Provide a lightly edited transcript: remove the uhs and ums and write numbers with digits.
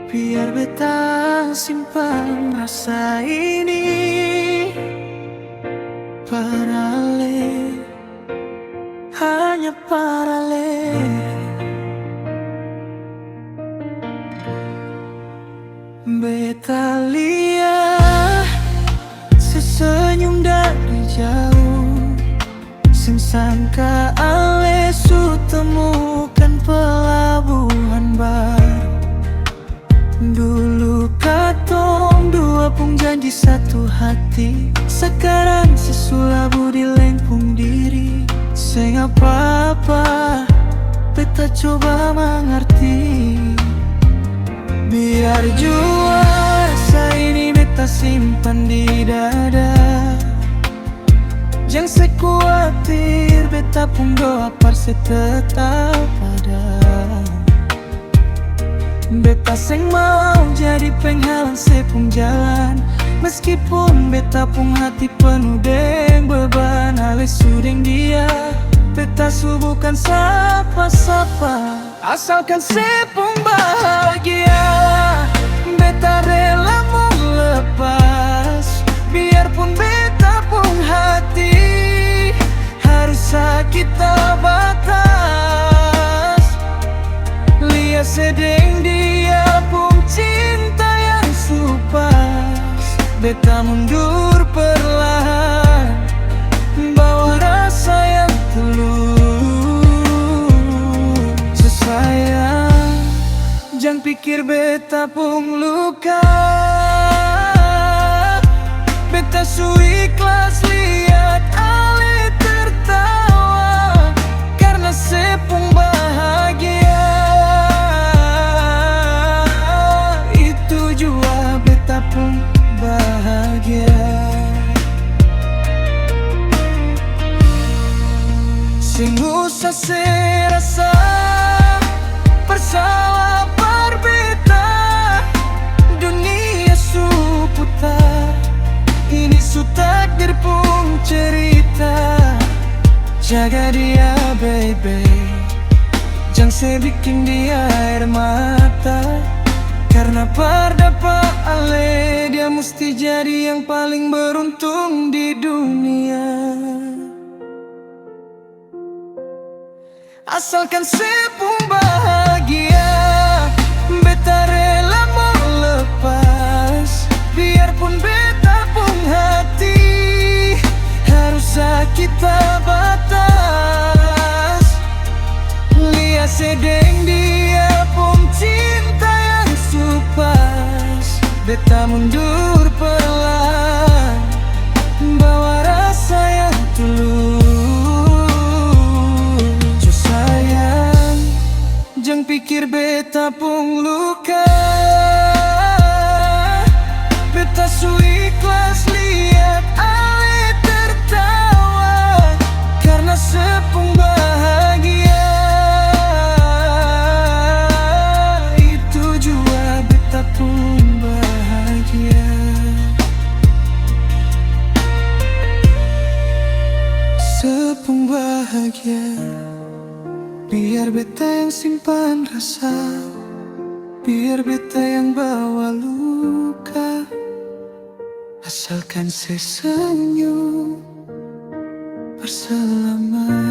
Biar beta simpan rasa ini parale, hanya parale. Beta lihat sesenyum dari jauh, sing sangka ale su temukan pelabuhan baru. Dulu katong dua pun janji satu hati, sekarang sesulabu di lengkung diri. Seng apa-apa, beta coba mengerti. Biar jua rasa ini beta simpan di dada. Jangan sekuatir, beta pun doa parse tetap ada. Beta seng mau jadi penghalang sepung jalan, meskipun beta pun hati penuh deng beban. Ale sudeng dia, beta su bukan sapa-sapa, asalkan sepung bahagia. Beta rela mau lepas, biarpun beta pun hati harus sakit batas. Lihat sedeng dia pun cinta yang supas, beta mundur perlahan, bawa rasa yang tulus. Sayang, jangan pikir beta pun luka. Beta su ikhlas lihat ale tertawa, karena sepung bahagia. Itu jua beta pun bahagia. Sing usah serasa bersalah berbeda, dunia su putar, ini su takdir pun cerita. Jaga dia baby, jangan sebikin dia air mata, karena pada Pak Ale dia mesti jadi yang paling beruntung di dunia. Asalkan sepung bahagia, beta rela mau lepas, biarpun beta pun hati harus sakit batas. Lihat sedeng dia pun cinta yang supas, beta mundur perlahan, bawa rasa yang tulus. Jangan pikir beta pun luka. Beta su ikhlas lihat ale tertawa, karena sepung bahagia. Itu jua beta pun bahagia. Sepung bahagia. Biar beta yang simpan rasa, biar beta yang bawa luka, asalkan sesenyum berselamanya.